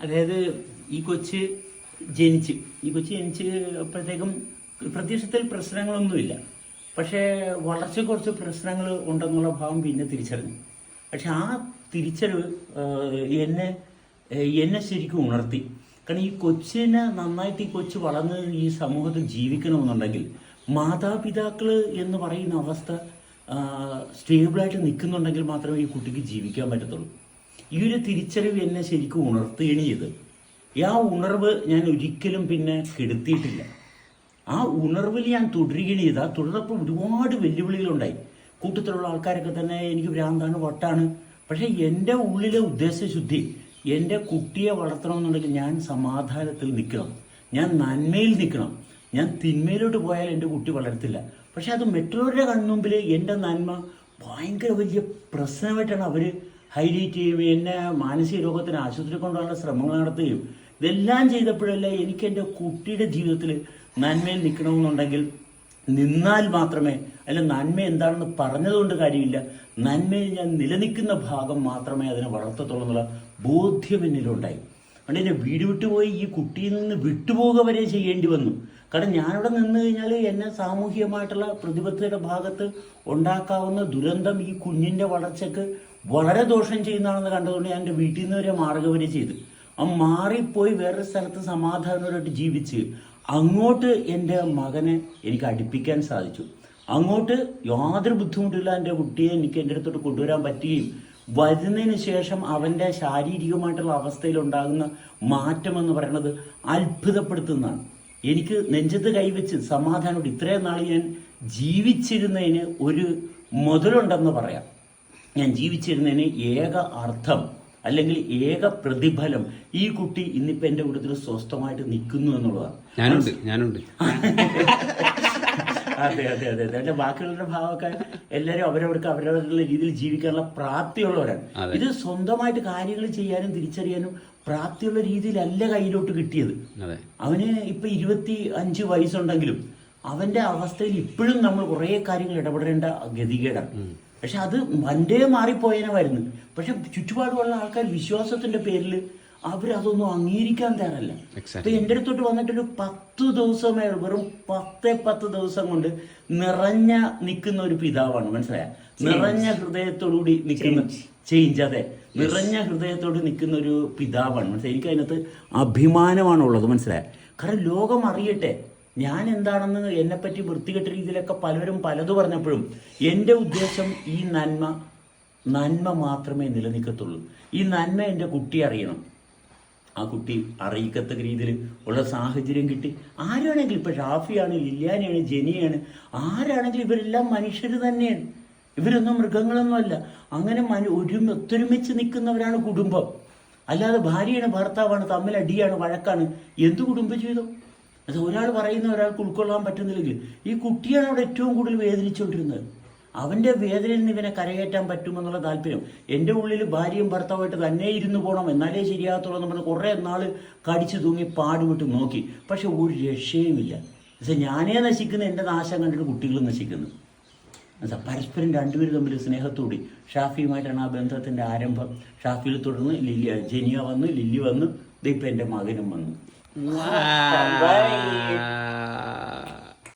അതായത് ഈ കൊച്ച് ജനിച്ചപ്പോഴത്തേക്കും പ്രത്യക്ഷത്തിൽ പ്രശ്നങ്ങളൊന്നുമില്ല. പക്ഷേ വളർച്ച കുറച്ച് പ്രശ്നങ്ങൾ ഉണ്ടെന്നുള്ള ഭാവം പിന്നെ തിരിച്ചറിഞ്ഞു. പക്ഷെ ആ തിരിച്ചറിവ് എന്നെ ശരിക്കും ഉണർത്തി. കാരണം ഈ കൊച്ചിനെ നന്നായിട്ട് ഈ കൊച്ച് വളർന്ന് ഈ സമൂഹത്തിൽ ജീവിക്കണമെന്നുണ്ടെങ്കിൽ മാതാപിതാക്കൾ എന്ന് പറയുന്ന അവസ്ഥ സ്റ്റേബിളായിട്ട് നിൽക്കുന്നുണ്ടെങ്കിൽ മാത്രമേ ഈ കുട്ടിക്ക് ജീവിക്കാൻ പറ്റത്തുള്ളൂ. ഈ ഒരു തിരിച്ചറിവ് എന്നെ ശരിക്കും ഉണർത്തുകയാണ് ചെയ്ത്. ആ ഉണർവ് ഞാൻ ഒരിക്കലും പിന്നെ കെടുത്തിയിട്ടില്ല. ആ ഉണർവിൽ ഞാൻ തുടരുകയാണ് ചെയ്ത്. ആ തുടർന്നപ്പോൾ ഒരുപാട് വെല്ലുവിളികളുണ്ടായി. കൂട്ടത്തിലുള്ള ആൾക്കാരൊക്കെ തന്നെ എനിക്ക് ഭ്രാന്താണ്, വട്ടാണ്. പക്ഷേ എൻ്റെ ഉള്ളിലെ ഉദ്ദേശശുദ്ധി, എൻ്റെ കുട്ടിയെ വളർത്തണമെന്നുണ്ടെങ്കിൽ ഞാൻ സമാധാനത്തിൽ നിൽക്കണം, ഞാൻ നന്മയിൽ നിൽക്കണം. ഞാൻ തിന്മയിലോട്ട് പോയാൽ എൻ്റെ കുട്ടി വളരത്തില്ല. പക്ഷെ അത് മറ്റുള്ളവരുടെ കൺമുമ്പിൽ എൻ്റെ നന്മ ഭയങ്കര വലിയ പ്രശ്നമായിട്ടാണ് അവർ ഹൈലൈറ്റ് ചെയ്യുകയും എന്നെ മാനസിക രോഗത്തിന് ആശുപത്രി കൊണ്ടുപോകാനുള്ള ശ്രമങ്ങൾ നടത്തുകയും ഇതെല്ലാം ചെയ്തപ്പോഴല്ലേ എനിക്ക് എൻ്റെ കുട്ടിയുടെ ജീവിതത്തിൽ നന്മയിൽ നിൽക്കണമെന്നുണ്ടെങ്കിൽ നിന്നാൽ മാത്രമേ, അല്ല നന്മ എന്താണെന്ന് പറഞ്ഞതുകൊണ്ട് കാര്യമില്ല, നന്മയിൽ ഞാൻ നിലനിൽക്കുന്ന ഭാഗം മാത്രമേ അതിനെ വളർത്തത്തുള്ളൂ എന്നുള്ള ബോധ്യം എന്നിലുണ്ടായി. അതുകൊണ്ട് എന്നെ വീട് വിട്ടുപോയി ഈ കുട്ടിയിൽ നിന്ന് വിട്ടുപോകുക വരെ ചെയ്യേണ്ടി വന്നു. കാരണം ഞാനിവിടെ നിന്ന് കഴിഞ്ഞാൽ എന്നെ സാമൂഹികമായിട്ടുള്ള പ്രതിബദ്ധതയുടെ ഭാഗത്ത് ഉണ്ടാക്കാവുന്ന ദുരന്തം ഈ കുഞ്ഞിൻ്റെ വളർച്ചയ്ക്ക് വളരെ ദോഷം ചെയ്യുന്നതാണെന്ന് കണ്ടതുകൊണ്ട് ഞാൻ എൻ്റെ വീട്ടിൽ നിന്ന് വരെ മാറുക വരെ ചെയ്തു. ആ മാറിപ്പോയി വേറൊരു സ്ഥലത്ത് സമാധാനപരമായിട്ട് ജീവിച്ച് അങ്ങോട്ട് എൻ്റെ മകനെ എനിക്ക് അടുപ്പിക്കാൻ സാധിച്ചു. അങ്ങോട്ട് യാതൊരു ബുദ്ധിമുട്ടില്ല എൻ്റെ കുട്ടിയെ എനിക്ക് എൻ്റെ അടുത്തോട്ട് കൊണ്ടുവരാൻ പറ്റുകയും വരുന്നതിന് ശേഷം അവൻ്റെ ശാരീരികമായിട്ടുള്ള അവസ്ഥയിലുണ്ടാകുന്ന മാറ്റമെന്ന് പറയുന്നത് അത്ഭുതപ്പെടുത്തുന്നതാണ്. എനിക്ക് നെഞ്ചത്ത് കൈവച്ച് സമാധാനത്തോടെ ഇത്രയും നാൾ ഞാൻ ജീവിച്ചിരുന്നതിന് ഒരു മുതലുണ്ടെന്ന് പറയാം. ഞാൻ ജീവിച്ചിരുന്നതിന് ഏക അർത്ഥം അല്ലെങ്കിൽ ഏക പ്രതിഫലം ഈ കുട്ടി ഇന്നിപ്പോൾ എൻ്റെ കൂട്ടത്തിൽ സ്വസ്ഥമായിട്ട് നിൽക്കുന്നു എന്നുള്ളതാണ്. ഞാനുണ്ട് അതെ അതെ അതെ അതെ. ബാക്കിയുള്ളവരുടെ ഭാവമൊക്കെ എല്ലാവരും അവരവർക്ക് അവരവരുടെ രീതിയിൽ ജീവിക്കാനുള്ള പ്രാപ്തിയുള്ളവരാണ്. ഇത് സ്വന്തമായിട്ട് കാര്യങ്ങൾ ചെയ്യാനും തിരിച്ചറിയാനും പ്രാപ്തിയുള്ള രീതിയിലല്ല കയ്യിലോട്ട് കിട്ടിയത്. അവന് ഇപ്പൊ 25 വയസ്സുണ്ടെങ്കിലും അവന്റെ അവസ്ഥയിൽ ഇപ്പോഴും നമ്മൾ കുറേ കാര്യങ്ങൾ ഇടപെടേണ്ട ഗതികേടാണ്. പക്ഷെ അത് വണ്ടേ മാറിപ്പോയനെ വരുന്നു. പക്ഷെ ചുറ്റുപാടുമുള്ള ആൾക്കാർ വിശ്വാസത്തിന്റെ പേരിൽ അവരതൊന്നും അംഗീകരിക്കാൻ തയ്യാറല്ല. ഇപ്പൊ എൻ്റെ അടുത്തോട്ട് വന്നിട്ടൊരു 10 ദിവസമേ, വെറും 10 ദിവസം കൊണ്ട് നിറഞ്ഞ നിൽക്കുന്ന ഒരു പിതാവാണ്. മനസ്സിലായ? നിറഞ്ഞ ഹൃദയത്തോടുകൂടി നിൽക്കുന്ന ചേഞ്ച്. അതെ, നിറഞ്ഞ ഹൃദയത്തോട് നിൽക്കുന്ന ഒരു പിതാവാണ്. മനസ്സിലായി? എനിക്ക് അതിനകത്ത് അഭിമാനമാണുള്ളത്. മനസ്സിലായ? കാരണം ലോകം അറിയട്ടെ ഞാൻ എന്താണെന്ന്. എന്നെപ്പറ്റി വൃത്തികെട്ട രീതിയിലൊക്കെ പലരും പലതു പറഞ്ഞപ്പോഴും എൻ്റെ ഉദ്ദേശം ഈ നന്മ മാത്രമേ നിലനിൽക്കത്തുള്ളൂ. ഈ നന്മ എൻ്റെ കുട്ടി അറിയണം. ആ കുട്ടി അറിയിക്കത്തക്ക രീതിയിൽ ഉള്ള സാഹചര്യം കിട്ടി. ആരാണെങ്കിലും, ഇപ്പം ഷാഫിയാണ്, ലില്യാനയാണ്, ജെനിയാണ്, ആരാണെങ്കിലും ഇവരെല്ലാം മനുഷ്യർ തന്നെയാണ്. ഇവരൊന്നും മൃഗങ്ങളൊന്നും അല്ല. അങ്ങനെ ഒത്തൊരുമിച്ച് നിൽക്കുന്നവരാണ് കുടുംബം. അല്ലാതെ ഭാര്യയാണ് ഭർത്താവാണ് തമ്മിൽ അടിയാണ് വഴക്കാണ് എന്ത് കുടുംബജീവിതം? അത് ഒരാൾ പറയുന്ന ഒരാൾക്ക് ഉൾക്കൊള്ളാൻ പറ്റുന്നില്ലെങ്കിൽ ഈ കുട്ടിയാണ് അവിടെ ഏറ്റവും കൂടുതൽ വേദനിച്ചുകൊണ്ടിരുന്നത്. അവൻ്റെ വേദനയിൽ നിന്ന് ഇവനെ കരകയറ്റാൻ പറ്റുമെന്നുള്ള താല്പര്യം. എൻ്റെ ഉള്ളിൽ ഭാര്യയും ഭർത്താവായിട്ട് തന്നെ ഇരുന്ന് പോകണം, എന്നാലേ ശരിയാകത്തുള്ളൂ എന്ന് പറഞ്ഞ് കുറേ നാൾ കടിച്ചു തൂങ്ങി പാടുവിട്ട് നോക്കി. പക്ഷെ ഒരു രക്ഷയുമില്ല. പക്ഷെ ഞാനേ നശിക്കുന്ന എൻ്റെ നാശം കണ്ടിട്ട് കുട്ടികൾ നശിക്കുന്നു. പരസ്പരം രണ്ടുപേരും തമ്മിൽ സ്നേഹത്തോടി ഷാഫിയുമായിട്ടാണ് ആ ബന്ധത്തിൻ്റെ ആരംഭം. ഷാഫിയിൽ തുടർന്ന് ജെനിയ വന്നു, ലില്ലി വന്നു, ഇതിപ്പോൾ എൻ്റെ മകനും വന്നു.